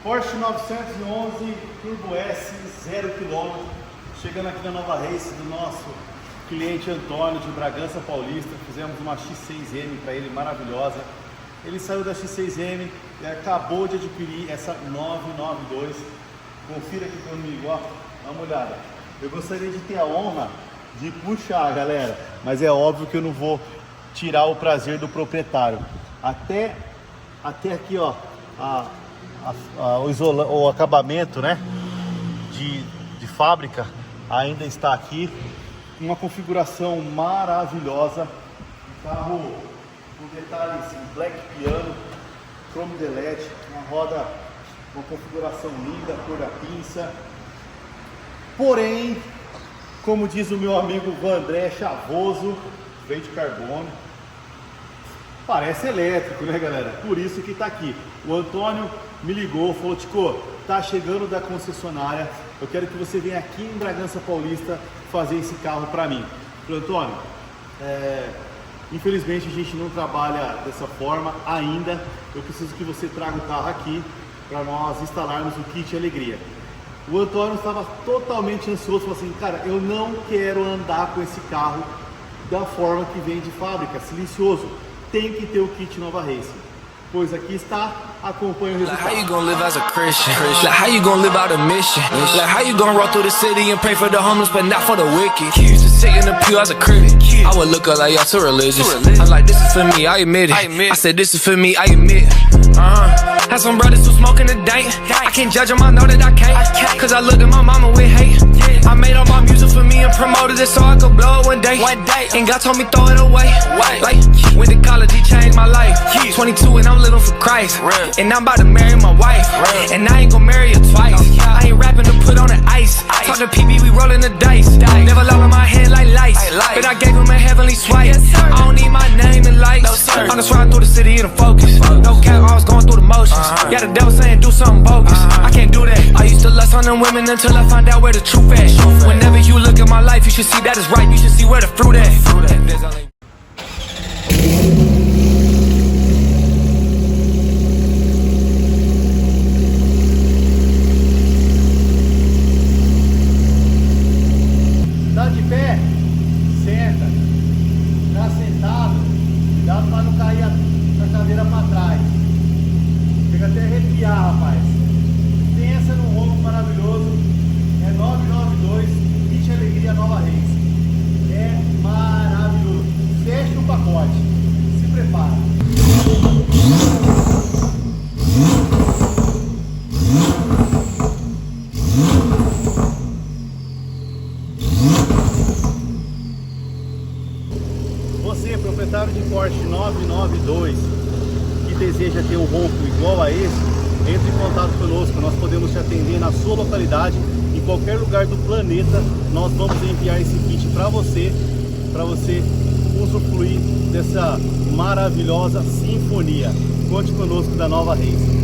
Porsche 911 Turbo S, 0 km, chegando aqui na Nova Race do nosso cliente Antônio de Bragança Paulista. Fizemos uma X6M para ele, maravilhosa. Ele saiu da X6M e acabou de adquirir essa 992. Confira aqui comigo, ó, dá uma olhada. Eu gostaria de ter a honra de puxar, galera, mas é óbvio que eu não vou tirar o prazer do proprietário. Até aqui, ó, o acabamento, né, de fábrica ainda está aqui. Uma configuração maravilhosa. Carro com detalhes em black piano, chrome de LED, uma roda, uma configuração linda, cor da pinça. Porém, como diz o meu amigo Vandré Chavoso, veio de carbono. Parece elétrico, né, galera? Por isso que tá aqui. O Antônio me ligou, falou: Tico, tá chegando da concessionária, eu quero que você venha aqui em Bragança Paulista fazer esse carro para mim. Falei: Antônio, infelizmente a gente não trabalha dessa forma ainda. Eu preciso que você traga o carro aqui para nós instalarmos o kit alegria. O Antônio estava totalmente ansioso, falou assim: cara, eu não quero andar com esse carro da forma que vem de fábrica, silencioso. Tem que ter o kit Nova Race. Pois aqui está, acompanha o resultado. Like how you gonna live as a Christian? Like how you gonna live out a mission? Like how you gonna roll through the city and pray for the homeless but not for the wicked? Used to sit in the pew as a critic. I would look up like y'all too religious. I like, this is for me, I admit it. I said this is for me, I admit. Had some brothers who smoking a dank. I can't judge them, I know that I can't. Cause I looked at my mama with hate. I made all my music for me and promoted it so I could blow it one day. And God told me throw it away. Like, went to college, he changed my life. 22 and I'm living for Christ. And I'm about to marry my wife. And I ain't gonna marry her twice. I ain't rapping to put on the ice. Talking PB, we rolling the dice. Never lost my head like lights. But I gave him a heavenly swipe. I don't need my name in lights. I'm just riding through the city in a focus. No cap, I was going through the motions. Yeah, the devil saying do something bogus. I can't do that. I used to lust on them women until I found out where the truth at. Whenever you look at my life, you should see that is right. You should see where the fruit at. Tá de pé? Senta. Tá sentado? Cuidado para não cair a cadeira para trás. Chega até a arrepiar, rapaz. Pensa num ronco maravilhoso. É 992, kit alegria Nova Race. É maravilhoso. Fecha o pacote. Se prepara. Você, proprietário de Porsche 992, que deseja ter um ronco igual a esse, entre em contato conosco. Nós podemos te atender na sua localidade, em qualquer lugar do planeta. Nós vamos enviar esse kit para você usufruir dessa maravilhosa sinfonia. Conte conosco da Nova Race.